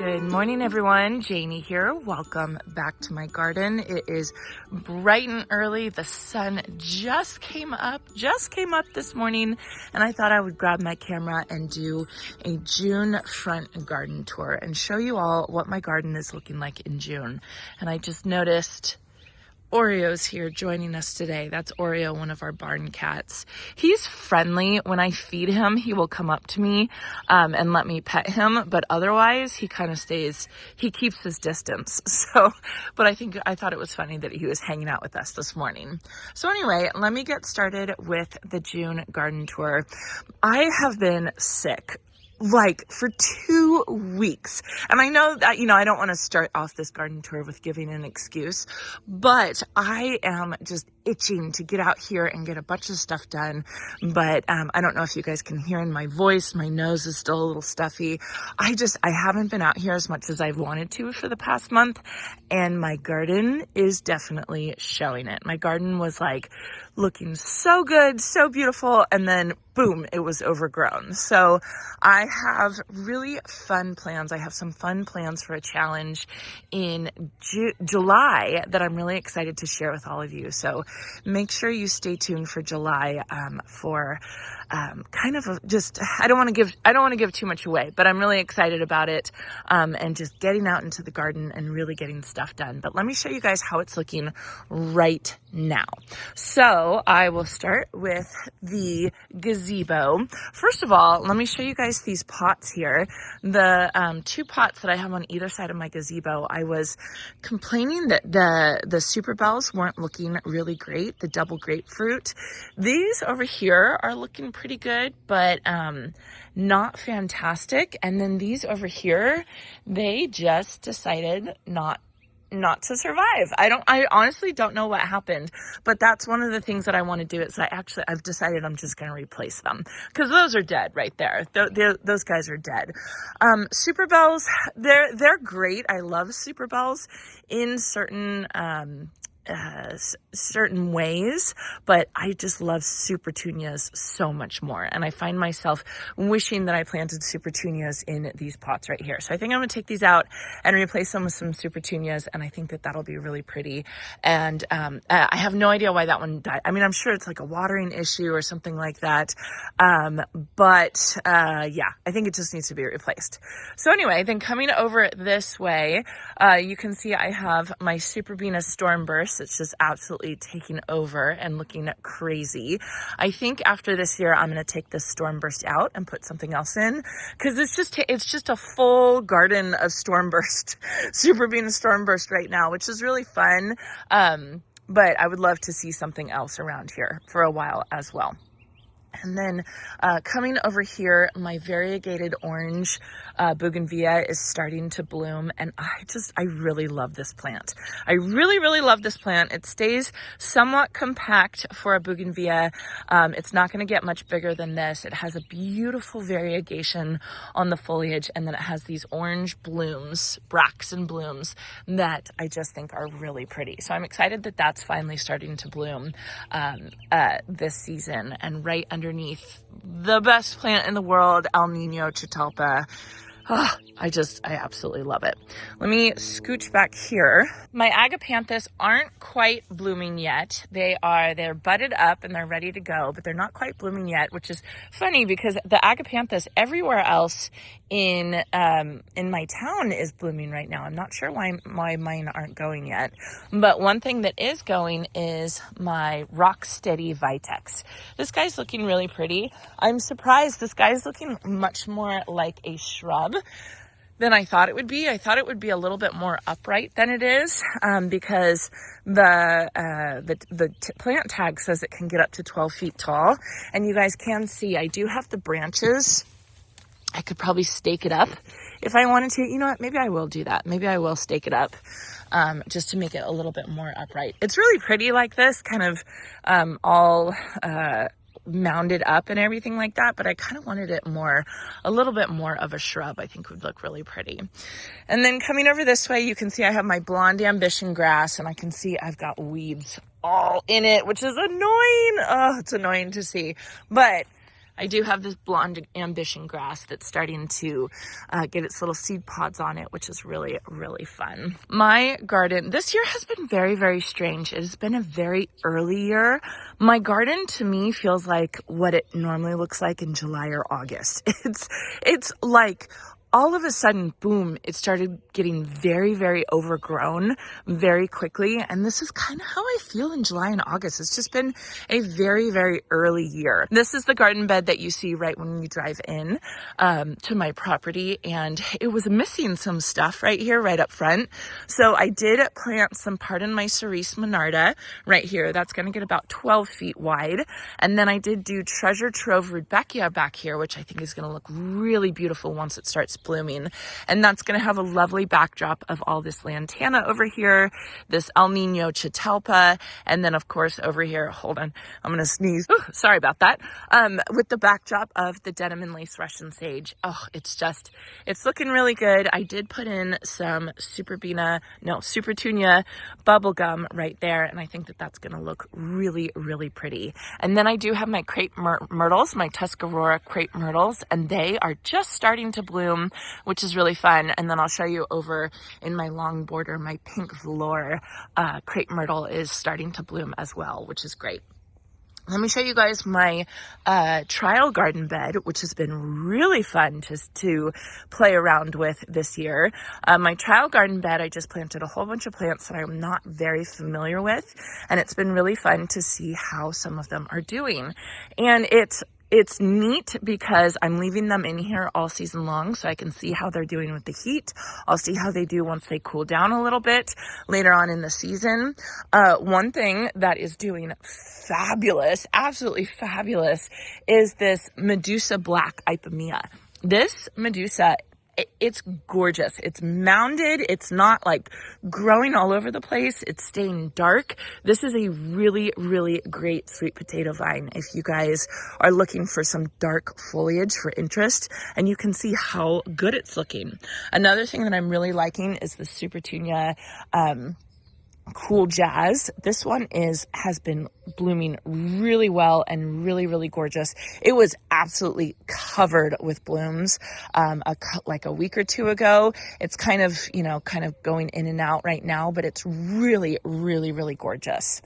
Good morning, everyone. Janie here. Welcome back to my garden. It is bright and early. The sun just came up this morning, and I thought I would grab my camera and do a June front garden tour and show you all what my garden is looking like in June. And I just noticed Oreo's here joining us today. That's Oreo, one of our barn cats. He's friendly. When I feed him, he will come up to me and let me pet him, but otherwise he kind of stays, he keeps his distance. But I thought it was funny that he was hanging out with us this morning. So anyway, let me get started with the June garden tour. I have been sick for 2 weeks. And I know that, I don't want to start off this garden tour with giving an excuse, but I am just itching to get out here and get a bunch of stuff done. But I don't know if you guys can hear in my voice, my nose is still a little stuffy. I haven't been out here as much as I've wanted to for the past month, and my garden is definitely showing it. My garden was looking so good, so beautiful, and then boom, it was overgrown. So I have really fun plans. I have some fun plans for a challenge in July that I'm really excited to share with all of you. So make sure you stay tuned for July for I don't want to give too much away, but I'm really excited about it and just getting out into the garden and really getting stuff done. But let me show you guys how it's looking right now. So I will start with the gazebo. First of all, let me show you guys these pots here. The 2 pots that I have on either side of my gazebo, I was complaining that the super bells weren't looking really great, the double grapefruit. These over here are looking pretty good, but not fantastic. And then these over here, they just decided not to survive. I honestly don't know what happened, but that's one of the things that I want to do is I've decided I'm just going to replace them because those are dead right there. Those guys are dead. Super bells, they're great. I love super bells in certain ways, but I just love supertunias so much more. And I find myself wishing that I planted supertunias in these pots right here. So I think I'm going to take these out and replace them with some supertunias. And I think that that'll be really pretty. And I have no idea why that one died. I mean, I'm sure it's like a watering issue or something like that. But yeah, I think it just needs to be replaced. So anyway, then coming over this way, you can see I have my Superbina Stormburst. It's just absolutely taking over and looking crazy. I think after this year, I'm going to take this Stormburst out and put something else in because it's just a full garden of Stormburst, Superbina Stormburst right now, which is really fun. But I would love to see something else around here for a while as well. And then coming over here, my variegated orange bougainvillea is starting to bloom, and I really love this plant. I really, really love this plant. It stays somewhat compact for a bougainvillea. It's not going to get much bigger than this. It has a beautiful variegation on the foliage, and then it has these orange blooms, bracts and blooms that I just think are really pretty. So I'm excited that that's finally starting to bloom this season. And right underneath the best plant in the world, El Nino Catalpa. Oh, I absolutely love it. Let me scooch back here. My agapanthus aren't quite blooming yet. They're budded up and they're ready to go, but they're not quite blooming yet, which is funny because the agapanthus everywhere else in my town is blooming right now. I'm not sure why mine aren't going yet, but one thing that is going is my Rocksteady Vitex. This guy's looking really pretty. I'm surprised this guy's looking much more like a shrub than I thought it would be. I thought it would be a little bit more upright than it is because the plant tag says it can get up to 12 feet tall. And you guys can see I do have the branches. I could probably stake it up if I wanted to. You know what? Maybe I will do that. Maybe I will stake it up just to make it a little bit more upright. It's really pretty like this, kind of all mounded up and everything like that, but I kind of wanted it a little bit more of a shrub. I think would look really pretty. And then coming over this way, you can see I have my blonde ambition grass, and I can see I've got weeds all in it, which is annoying. Oh, it's annoying to see, but I do have this blonde ambition grass that's starting to get its little seed pods on it, which is really, really fun. My garden this year has been very, very strange. It has been a very early year. My garden to me feels like what it normally looks like in July or August. It's like all of a sudden, boom, it started getting very, very overgrown very quickly. And this is kind of how I feel in July and August. It's just been a very, very early year. This is the garden bed that you see right when you drive in to my property. And it was missing some stuff right here, right up front. So I did plant some, pardon my cerise monarda right here. That's going to get about 12 feet wide. And then I did do treasure trove rudbeckia back here, which I think is going to look really beautiful once it starts blooming. And that's going to have a lovely backdrop of all this lantana over here, this El Nino Chatelpa, and then of course over here, hold on, I'm going to sneeze. Ooh, sorry about that. With the backdrop of the denim and lace Russian sage. Oh, it's looking really good. I did put in some Super Tunia bubblegum right there, and I think that that's going to look really, really pretty. And then I do have my crepe myrtles, my Tuscarora crepe myrtles, and they are just starting to bloom, which is really fun. And then I'll show you over in my long border, my pink velour crepe myrtle is starting to bloom as well, which is great. Let me show you guys my trial garden bed, which has been really fun to play around with this year. My trial garden bed, I just planted a whole bunch of plants that I'm not very familiar with, and it's been really fun to see how some of them are doing. And it's neat because I'm leaving them in here all season long so I can see how they're doing with the heat. I'll see how they do once they cool down a little bit later on in the season. One thing that is doing fabulous, absolutely fabulous, is this Medusa Black Ipomea. This Medusa, it's gorgeous. It's mounded. It's not like growing all over the place. It's staying dark. This is a really, really great sweet potato vine if you guys are looking for some dark foliage for interest, and you can see how good it's looking. Another thing that I'm really liking is the Super Tunia Cool Jazz. This one has been blooming really well and really, really gorgeous. It was absolutely covered with blooms like a week or two ago. It's kind of going in and out right now, but it's really, really, really gorgeous.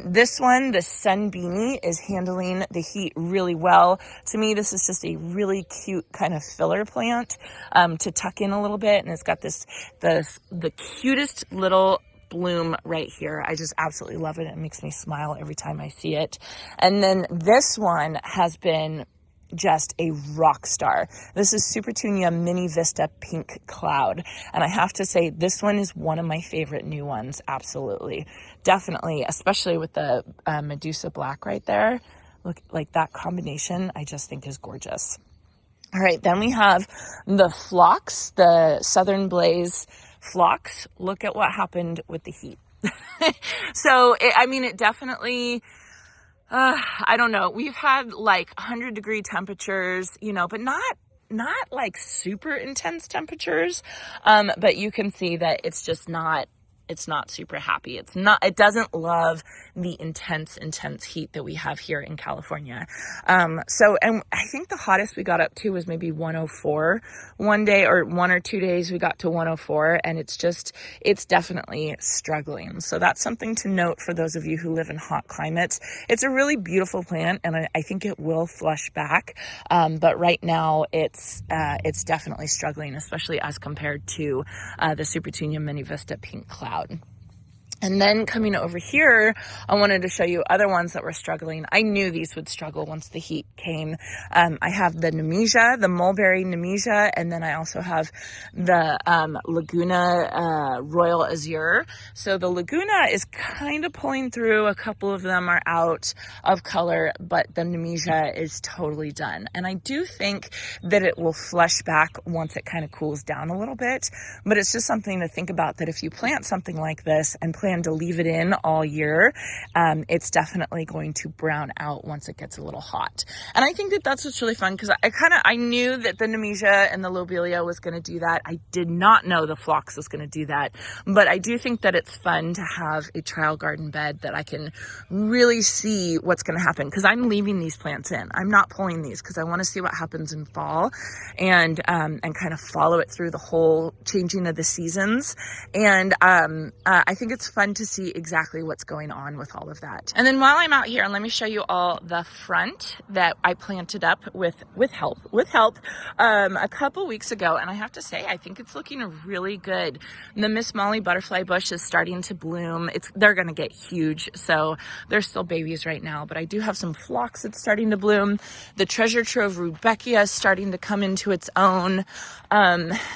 This one, the Sun Beanie, is handling the heat really well. To me, this is just a really cute kind of filler plant to tuck in a little bit, and it's got the cutest little bloom right here. I just absolutely love it. It makes me smile every time I see it. And then this one has been just a rock star. This is Super Tunia Mini Vista Pink Cloud. And I have to say, this one is one of my favorite new ones. Absolutely. Definitely, especially with the Medusa Black right there. Look, like that combination, I just think is gorgeous. All right, then we have the phlox, the Southern Blaze phlox. Look at what happened with the heat. So, it definitely, I don't know. We've had like 100-degree temperatures, but not like super intense temperatures. But you can see that it's just not super happy. It doesn't love the intense heat that we have here in California. And I think the hottest we got up to was maybe 104 one day, or 1 or 2 days we got to 104, and it's definitely struggling. So that's something to note for those of you who live in hot climates. It's a really beautiful plant, and I think it will flush back. But right now it's definitely struggling, especially as compared to the Super Tunia Mini Vista Pink Cloud. And then coming over here, I wanted to show you other ones that were struggling. I knew these would struggle once the heat came. I have the Nemesia, the mulberry Nemesia, and then I also have the Laguna Royal Azure. So the Laguna is kind of pulling through. A couple of them are out of color, but the Nemesia is totally done. And I do think that it will flush back once it kind of cools down a little bit. But it's just something to think about, that if you plant something like this and plant plan to leave it in all year, it's definitely going to brown out once it gets a little hot. And I think that that's what's really fun, because I knew that the Nemesia and the lobelia was going to do that. I did not know the phlox was going to do that, but I do think that it's fun to have a trial garden bed that I can really see what's going to happen, because I'm leaving these plants in. I'm not pulling these because I want to see what happens in fall, and kind of follow it through the whole changing of the seasons. And I think it's fun to see exactly what's going on with all of that. And then while I'm out here, let me show you all the front that I planted up with help a couple weeks ago. And I have to say, I think it's looking really good. The Miss Molly butterfly bush is starting to bloom. They're going to get huge, so they're still babies right now, but I do have some phlox that's starting to bloom. The treasure trove rudbeckia is starting to come into its own.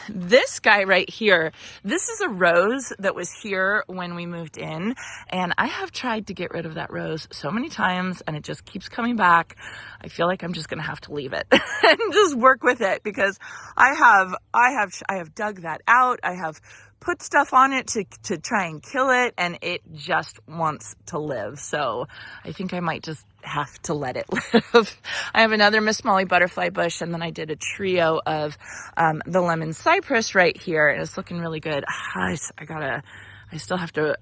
This guy right here, this is a rose that was here when we moved in, and I have tried to get rid of that rose so many times, and it just keeps coming back. I feel like I'm just gonna have to leave it and just work with it, because I have dug that out. I have put stuff on it to try and kill it, and it just wants to live. So I think I might just have to let it live. I have another Miss Molly butterfly bush, and then I did a trio of the lemon cypress right here, and it's looking really good. I still have to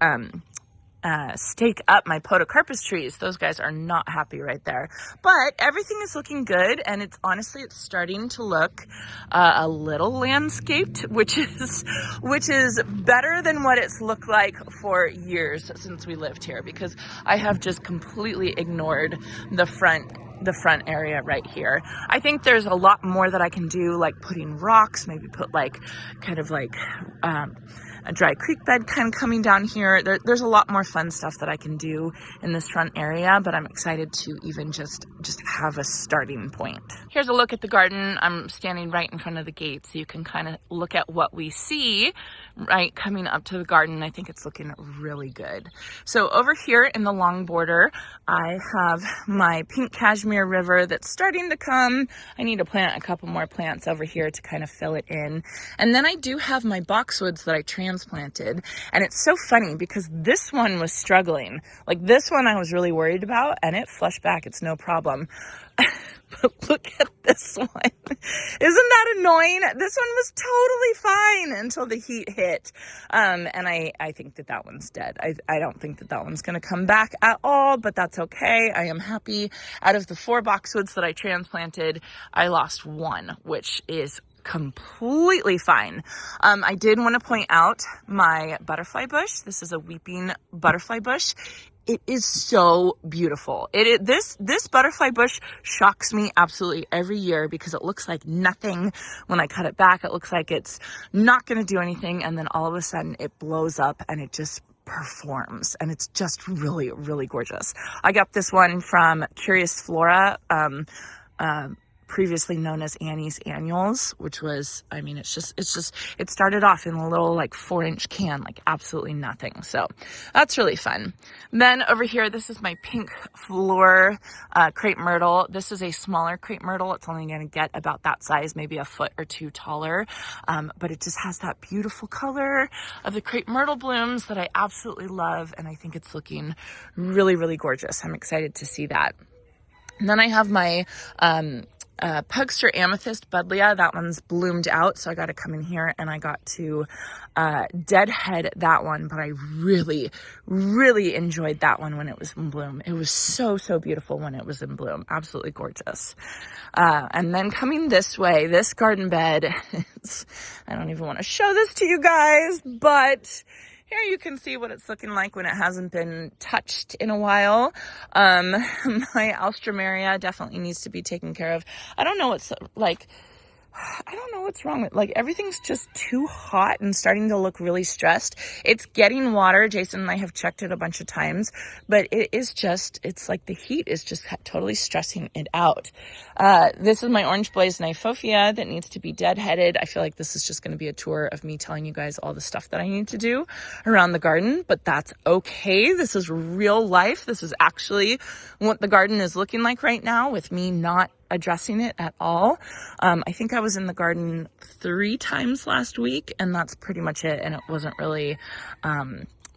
stake up my podocarpus trees. Those guys are not happy right there, but everything is looking good, and it's starting to look a little landscaped, which is better than what it's looked like for years since we lived here, because I have just completely ignored the front area right here. I think there's a lot more that I can do, like putting rocks, maybe put a dry creek bed kind of coming down here. There's a lot more fun stuff that I can do in this front area, but I'm excited to even just have a starting point. Here's a look at the garden. I'm standing right in front of the gate, so you can kind of look at what we see right coming up to the garden. I think it's looking really good. So over here in the long border, I have my pink cashmere river that's starting to come. I need to plant a couple more plants over here to kind of fill it in. And then I do have my boxwoods that I transplanted, and it's so funny because this one was struggling. Like, this one I was really worried about, and it flushed back. It's no problem. But look at this one. Isn't that annoying? This one was totally fine until the heat hit. And I think that one's dead. I don't think that one's going to come back at all, but that's okay. I am happy. Out of the 4 boxwoods that I transplanted, I lost 1, which is completely fine. I did want to point out my butterfly bush. This is a weeping butterfly bush. It is so beautiful. This butterfly bush shocks me absolutely every year, because it looks like nothing when I cut it back. It looks like it's not going to do anything, and then all of a sudden it blows up and it just performs, and it's just really, really gorgeous. I got this one from Curious Flora, previously known as Annie's Annuals, which was, I mean, it started off in a little 4-inch can, absolutely nothing. So that's really fun. Then over here, this is my pink floor crepe myrtle. This is a smaller crepe myrtle. It's only going to get about that size, maybe a foot or 2 taller. But it just has that beautiful color of the crepe myrtle blooms that I absolutely love. And I think it's looking really, really gorgeous. I'm excited to see that. And then I have my Pugster Amethyst Buddleia. That one's bloomed out, so I got to come in here and I got to deadhead that one, but I really, really enjoyed that one when it was in bloom. It was so, so beautiful when it was in bloom. Absolutely gorgeous. And then coming this way, this garden bed, I don't even want to show this to you guys, but here you can see what it's looking like when it hasn't been touched in a while. My Alstroemeria definitely needs to be taken care of. I don't know what's wrong with, everything's just too hot and starting to look really stressed. It's getting water. Jason and I have checked it a bunch of times, but it's like the heat is just totally stressing it out. This is my Orange Blaze Nyphophia that needs to be deadheaded. I feel like this is just going to be a tour of me telling you guys all the stuff that I need to do around the garden, but that's okay. This is real life. This is actually what the garden is looking like right now, with me not addressing it at all. I think I was in the garden 3 times last week, and that's pretty much it. And it wasn't really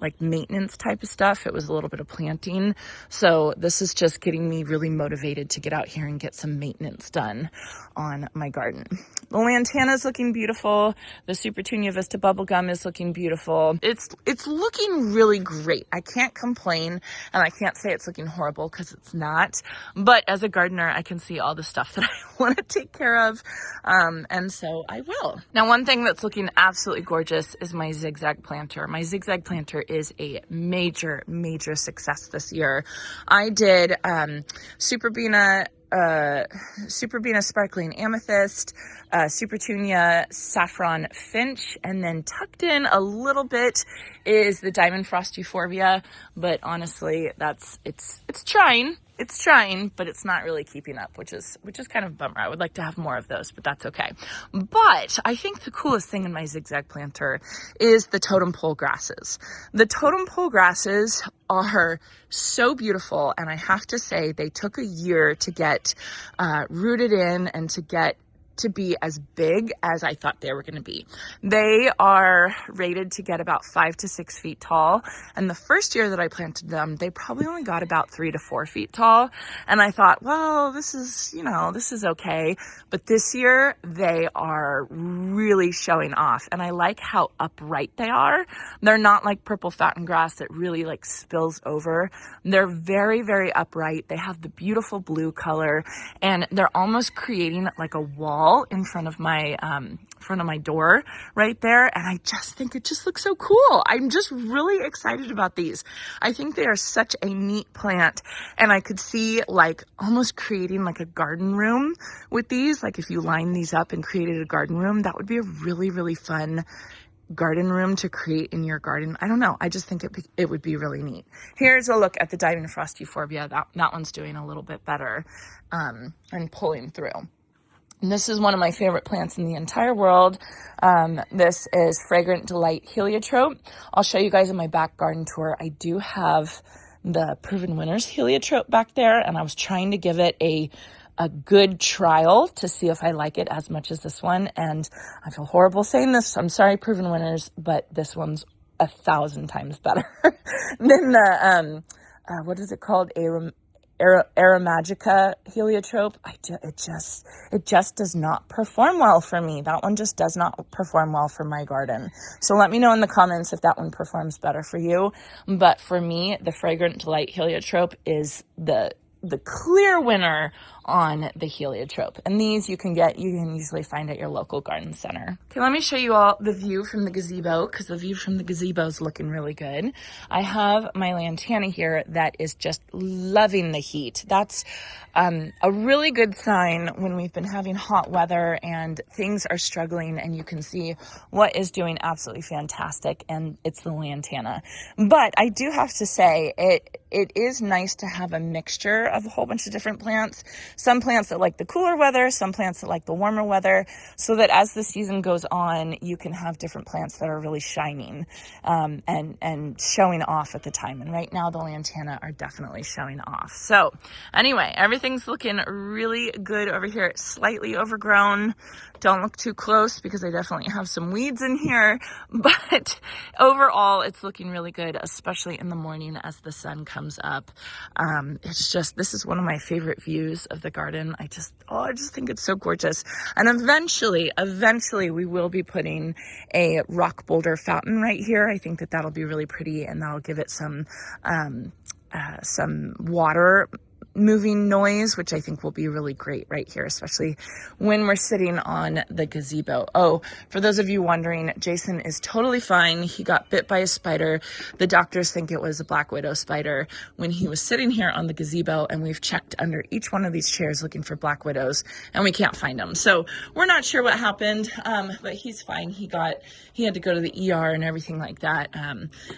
like maintenance type of stuff. It was a little bit of planting. So this is just getting me really motivated to get out here and get some maintenance done on my garden. The lantana is looking beautiful. The Supertunia Vista bubblegum is looking beautiful. It's looking really great. I can't complain, and I can't say it's looking horrible because it's not. But as a gardener, I can see all the stuff that I want to take care of, and so I will. Now, one thing that's looking absolutely gorgeous is my zigzag planter. My zigzag planter is a major success this year. I did Superbena Sparkling Amethyst, Supertunia Saffron Finch, and then tucked in a little bit is the Diamond Frost Euphorbia. But honestly, it's trying, but it's not really keeping up, which is kind of a bummer. I would like to have more of those, but that's okay. But I think the coolest thing in my zigzag planter is the totem pole grasses. The totem pole grasses are so beautiful, and I have to say they took a year to get rooted in and to get to be as big as I thought they were going to be. They are rated to get about 5 to 6 feet tall. And the first year that I planted them, they probably only got about 3 to 4 feet tall. And I thought, well, this is okay. But this year they are really showing off. And I like how upright they are. They're not like purple fountain grass that really like spills over. They're very, very upright. They have the beautiful blue color, and they're almost creating like a wall in front of my door right there. And I just think it just looks so cool. I'm just really excited about these. I think they are such a neat plant, and I could see like almost creating like a garden room with these. Like if you line these up and created a garden room, that would be a really, really fun garden room to create in your garden. I don't know. I just think it would be really neat. Here's a look at the Diamond Frost Euphorbia. That one's doing a little bit better and pulling through. And this is one of my favorite plants in the entire world. This is Fragrant Delight Heliotrope. I'll show you guys in my back garden tour. I do have the Proven Winners Heliotrope back there, and I was trying to give it a good trial to see if I like it as much as this one. And I feel horrible saying this. I'm sorry, Proven Winners, but this one's 1,000 times better than the, what is it called? Aromagica Heliotrope. It just does not perform well for me. That one just does not perform well for my garden. So let me know in the comments if that one performs better for you. But for me, the Fragrant Delight Heliotrope is the clear winner on the heliotrope. And these you can usually find at your local garden center. Okay, let me show you all the view from the gazebo, because the view from the gazebo is looking really good. I have my lantana here that is just loving the heat. That's a really good sign when we've been having hot weather and things are struggling, and you can see what is doing absolutely fantastic, and it's the lantana. But I do have to say, it is nice to have a mixture of a whole bunch of different plants. Some plants that like the cooler weather, some plants that like the warmer weather, so that as the season goes on, you can have different plants that are really shining and showing off at the time. And right now, the lantana are definitely showing off. So anyway, everything's looking really good over here. It's slightly overgrown. Don't look too close because I definitely have some weeds in here. But overall, it's looking really good, especially in the morning as the sun comes up. This is one of my favorite views of the garden. I just think it's so gorgeous. And eventually we will be putting a rock boulder fountain right here. I think that'll be really pretty, and that'll give it some water moving noise, which I think will be really great right here, especially when we're sitting on the gazebo. Oh, for those of you wondering, Jason is totally fine. He got bit by a spider. The doctors think it was a black widow spider when he was sitting here on the gazebo, and we've checked under each one of these chairs looking for black widows, and we can't find them. So we're not sure what happened, but he's fine. He had to go to the ER and everything like that,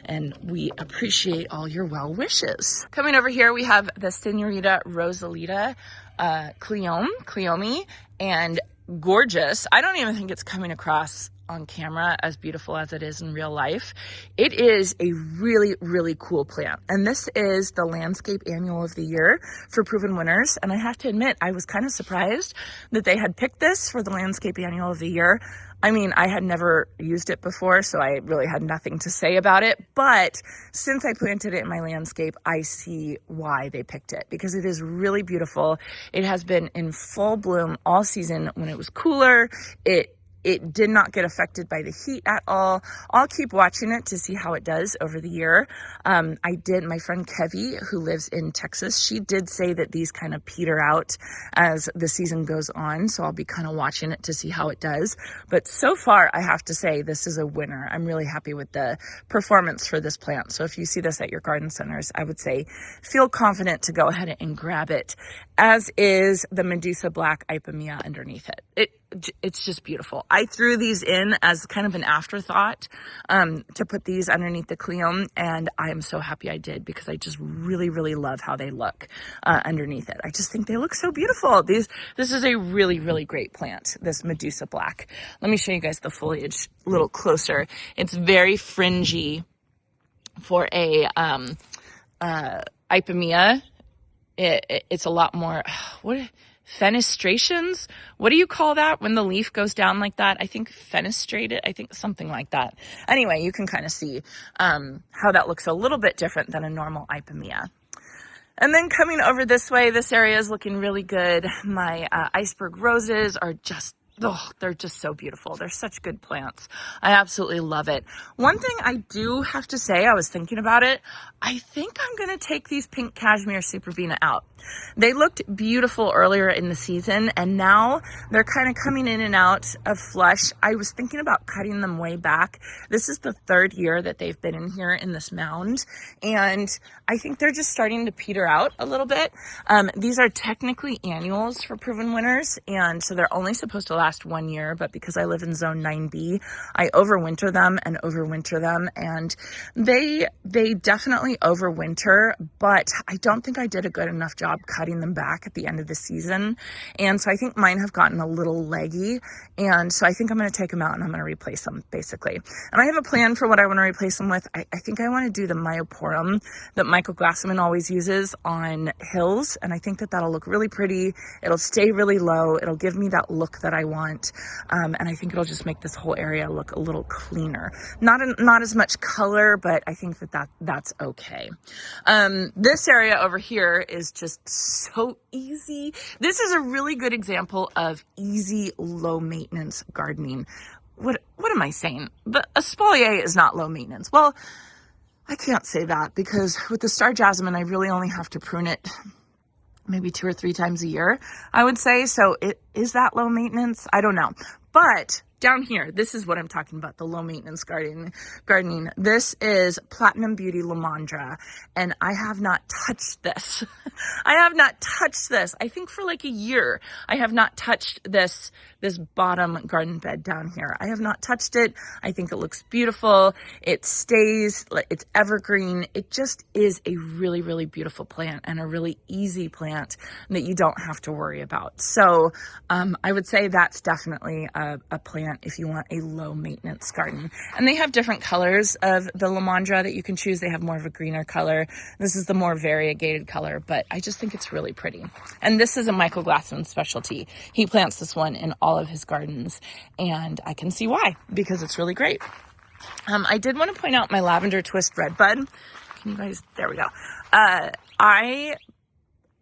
and we appreciate all your well wishes. Coming over here, we have the Senorita Rosalita Cleome, and gorgeous. I don't even think it's coming across on camera as beautiful as it is in real life. It is a really, really cool plant. And this is the Landscape Annual of the Year for Proven Winners. And I have to admit, I was kind of surprised that they had picked this for the Landscape Annual of the Year. I mean, I had never used it before, so I really had nothing to say about it. But since I planted it in my landscape, I see why they picked it, because it is really beautiful. It has been in full bloom all season. When it was cooler, it did not get affected by the heat at all. I'll keep watching it to see how it does over the year. My friend Kevi, who lives in Texas, she did say that these kind of peter out as the season goes on. So I'll be kind of watching it to see how it does. But so far, I have to say this is a winner. I'm really happy with the performance for this plant. So if you see this at your garden centers, I would say feel confident to go ahead and grab it, as is the Medusa Black Ipomea underneath it. It's just beautiful. I threw these in as kind of an afterthought to put these underneath the Cleome, and I am so happy I did, because I just really, really love how they look underneath it. I just think they look so beautiful. This is a really, really great plant, this Medusa Black. Let me show you guys the foliage a little closer. It's very fringy for a Ipomea. It's a lot more, fenestrations? What do you call that when the leaf goes down like that? I think fenestrated, I think something like that. Anyway, you can kind of see how that looks a little bit different than a normal Ipomea. And then coming over this way, this area is looking really good. My iceberg roses are just, they're just so beautiful. They're such good plants. I absolutely love it. One thing I do have to say, I was thinking about it, I think I'm going to take these pink cashmere superbena out. They looked beautiful earlier in the season, and now they're kind of coming in and out of flush. I was thinking about cutting them way back. This is the third year that they've been in here in this mound, and I think they're just starting to peter out a little bit. These are technically annuals for proven winners, and so they're only supposed to last 1 year, but because I live in zone 9B, I overwinter them, and they definitely overwinter, but I don't think I did a good enough job cutting them back at the end of the season. And so I think mine have gotten a little leggy. And so I think I'm going to take them out and I'm going to replace them, basically. And I have a plan for what I want to replace them with. I think I want to do the myoporum that Michael Glassman always uses on hills. And I think that that'll look really pretty. It'll stay really low. It'll give me that look that I want. And I think it'll just make this whole area look a little cleaner. Not as much color, but I think that's okay. This area over here is just so easy. This is a really good example of easy, low maintenance gardening. What am I saying? The espalier is not low maintenance. Well, I can't say that, because with the star jasmine, I really only have to prune it maybe 2 or 3 times a year, I would say. So is that low maintenance? I don't know. But down here, this is what I'm talking about, the low maintenance gardening. This is Platinum Beauty Lamandra, and I have not touched this. I have not touched this. I think for like a year, I have not touched this bottom garden bed down here. I have not touched it. I think it looks beautiful. It stays, it's evergreen. It just is a really, really beautiful plant, and a really easy plant that you don't have to worry about. So I would say that's definitely a plant if you want a low maintenance garden. And they have different colors of the Lamandra that you can choose. They have more of a greener color. This is the more variegated color, but I just think it's really pretty. And this is a Michael Glassman specialty. He plants this one in all of his gardens, and I can see why, because it's really great. I did want to point out my lavender twist redbud. Can you guys, there we go. I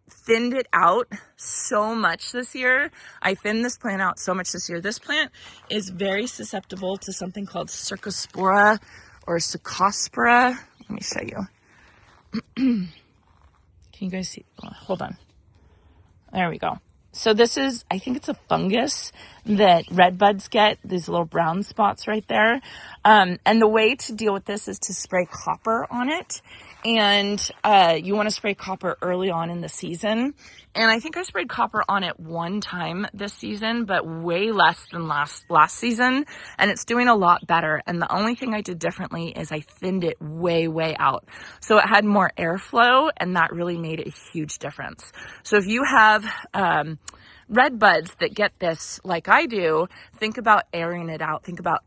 thinned it out so much this year. I thinned this plant out so much this year. This plant is very susceptible to something called Cercospora or Cercospora. Let me show you. Can you guys see? Oh, hold on. There we go. So this is, I think it's a fungus that red buds get, these little brown spots right there. And the way to deal with this is to spray copper on it. And you want to spray copper early on in the season. And I think I sprayed copper on it one time this season, but way less than last season. And it's doing a lot better. And the only thing I did differently is I thinned it way, way out. So it had more airflow, and that really made a huge difference. So if you have red buds that get this like I do, think about airing it out. Think about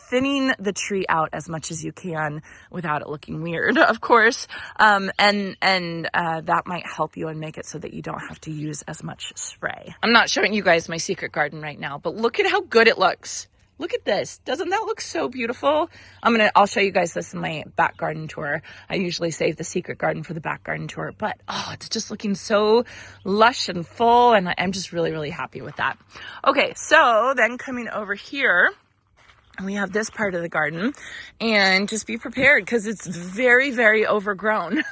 thinning the tree out as much as you can without it looking weird, of course. And that might help you and make it so that you don't have to use as much spray. I'm not showing you guys my secret garden right now, but look at how good it looks. Look at this. Doesn't that look so beautiful? I'll show you guys this in my back garden tour. I usually save the secret garden for the back garden tour, but it's just looking so lush and full, and I'm just really, really happy with that. Okay, so then coming over here, we have this part of the garden, and just be prepared because it's very, very overgrown.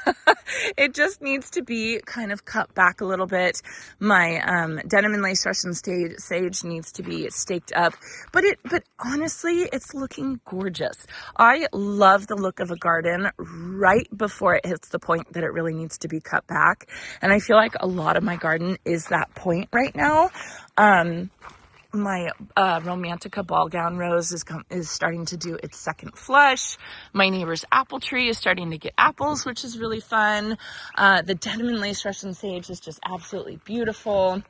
It just needs to be kind of cut back a little bit. My denim and lace Russian sage needs to be staked up, but honestly, it's looking gorgeous. I love the look of a garden right before it hits the point that it really needs to be cut back, and I feel like a lot of my garden is that point right now. My Romantica ball gown rose is starting to do its second flush. My neighbor's apple tree is starting to get apples, which is really fun. The denim and lace Russian sage is just absolutely beautiful.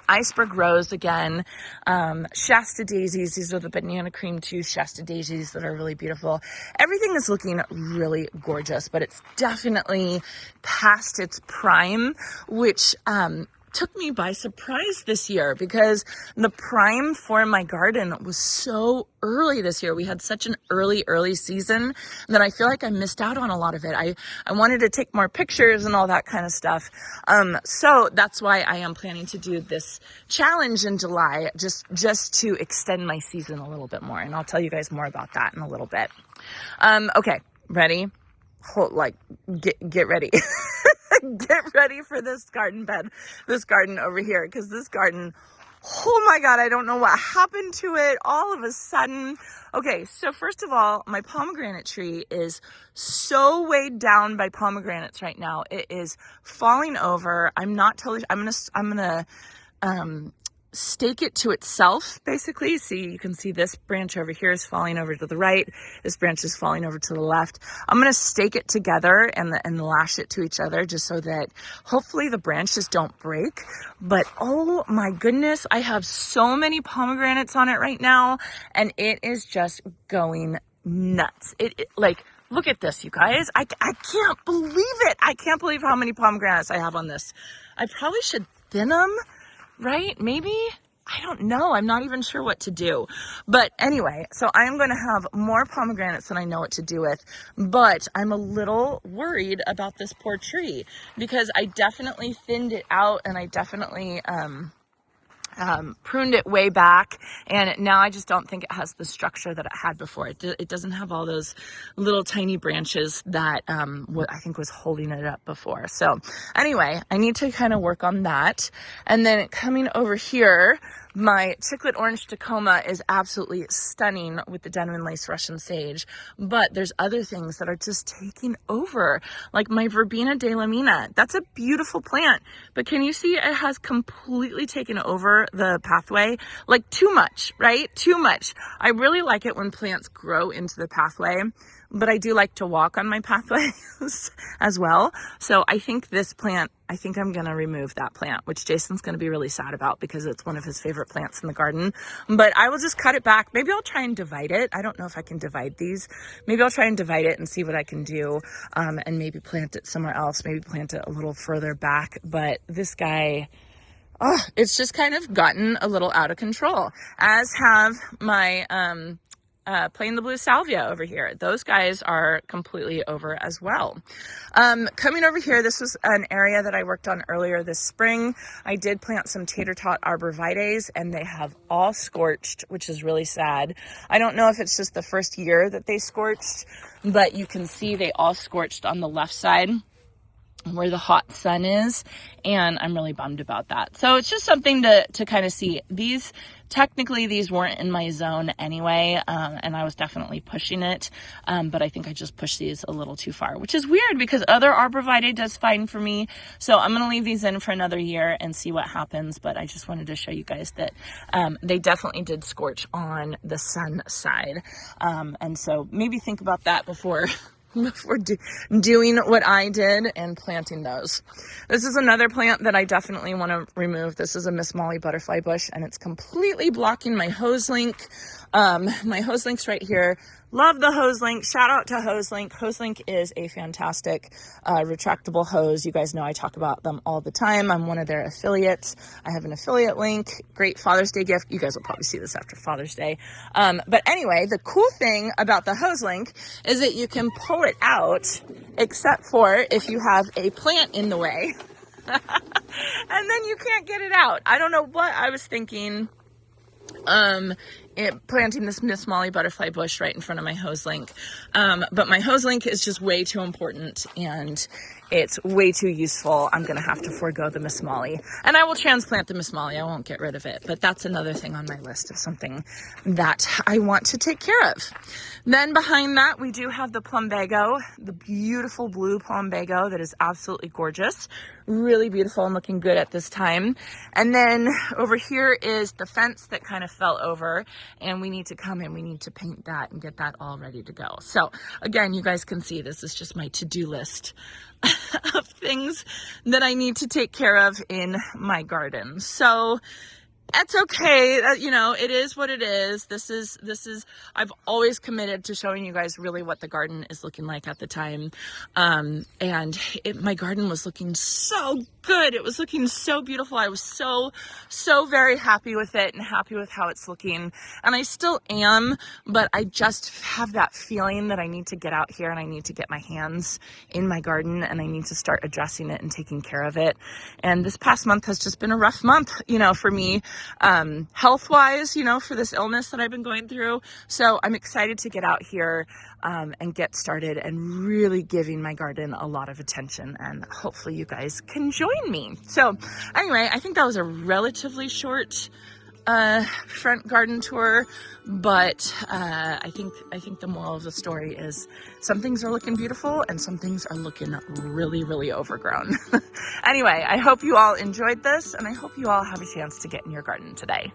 Iceberg rose again. Shasta daisies. These are the banana cream tooth Shasta daisies that are really beautiful. Everything is looking really gorgeous, but it's definitely past its prime, which took me by surprise this year because the prime for my garden was so early this year. We had such an early season that I feel like I missed out on a lot of it. I wanted to take more pictures and all that kind of stuff. So that's why I am planning to do this challenge in July, just to extend my season a little bit more. And I'll tell you guys more about that in a little bit. Okay, ready? Get ready. Get ready for this garden bed, this garden over here, because this garden, oh my God, I don't know what happened to it all of a sudden. Okay, so first of all, my pomegranate tree is so weighed down by pomegranates right now. It is falling over. I'm gonna stake it to itself, basically. See, you can see this branch over here is falling over to the right. This branch is falling over to the left. I'm going to stake it together and lash it to each other just so that hopefully the branches don't break. But oh my goodness, I have so many pomegranates on it right now, and it is just going nuts. Look at this, you guys. I can't believe it. I can't believe how many pomegranates I have on this. I probably should thin them. Right? Maybe? I don't know. I'm not even sure what to do. But anyway, so I am going to have more pomegranates than I know what to do with. But I'm a little worried about this poor tree because I definitely thinned it out and I definitely pruned it way back, and now I just don't think it has the structure that it had before. It doesn't have all those little tiny branches that what I think was holding it up before. So anyway, I need to kind of work on that. And then coming over here, my chiclet orange Tacoma is absolutely stunning with the denim and lace Russian sage, but there's other things that are just taking over, like my Verbena de la Mina. That's a beautiful plant, but can you see it has completely taken over the pathway? Like too much, right? Too much. I really like it when plants grow into the pathway, but I do like to walk on my pathways as well. So I think this plant, I think I'm going to remove that plant, which Jason's going to be really sad about because it's one of his favorite plants in the garden. But I will just cut it back. Maybe I'll try and divide it. I don't know if I can divide these. Maybe I'll try and divide it and see what I can do, and maybe plant it somewhere else. Maybe plant it a little further back. But this guy, it's just kind of gotten a little out of control, as have my Plain the Blue Salvia over here. Those guys are completely over as well. Coming over here, this was an area that I worked on earlier this spring. I did plant some tater tot arborvitaes and they have all scorched, which is really sad. I don't know if it's just the first year that they scorched, but you can see they all scorched on the left side where the hot sun is, and I'm really bummed about that. So it's just something to kind of see. Technically these weren't in my zone anyway, and I was definitely pushing it, but I think I just pushed these a little too far, which is weird because other arborvitae does fine for me. So I'm going to leave these in for another year and see what happens, but I just wanted to show you guys that they definitely did scorch on the sun side, and so maybe think about that before before doing what I did and planting those. This is another plant that I definitely want to remove. This is a Miss Molly butterfly bush, and it's completely blocking my hose link. My hose link's right here. Love the hose link. Shout out to Hose Link. Hose Link is a fantastic retractable hose. You guys know I talk about them all the time. I'm one of their affiliates. I have an affiliate link. Great Father's Day gift. You guys will probably see this after Father's Day. But anyway, the cool thing about the Hose Link is that you can pull it out, except for if you have a plant in the way. And then you can't get it out. I don't know what I was thinking. Planting this Miss Molly butterfly bush right in front of my hose link. But my hose link is just way too important and it's way too useful. I'm going to have to forego the Miss Molly, and I will transplant the Miss Molly. I won't get rid of it, but that's another thing on my list of something that I want to take care of. Then behind that, we do have the plumbago, the beautiful blue plumbago that is absolutely gorgeous. Really beautiful and looking good at this time. And then over here is the fence that kind of fell over, and we need to come in, we need to paint that and get that all ready to go. So again, you guys can see this is just my to-do list of things that I need to take care of in my garden. So that's okay. You know, it is what it is. This is, I've always committed to showing you guys really what the garden is looking like at the time. And my garden was looking so good. It was looking so beautiful. I was so very happy with it and happy with how it's looking. And I still am, but I just have that feeling that I need to get out here and I need to get my hands in my garden and I need to start addressing it and taking care of it. And this past month has just been a rough month, you know, for me, health-wise, you know, for this illness that I've been going through. So I'm excited to get out here and get started and really giving my garden a lot of attention, and hopefully you guys can join me. So anyway, I think that was a relatively short front garden tour, but I think the moral of the story is some things are looking beautiful and some things are looking really overgrown. Anyway, I hope you all enjoyed this, and I hope you all have a chance to get in your garden today.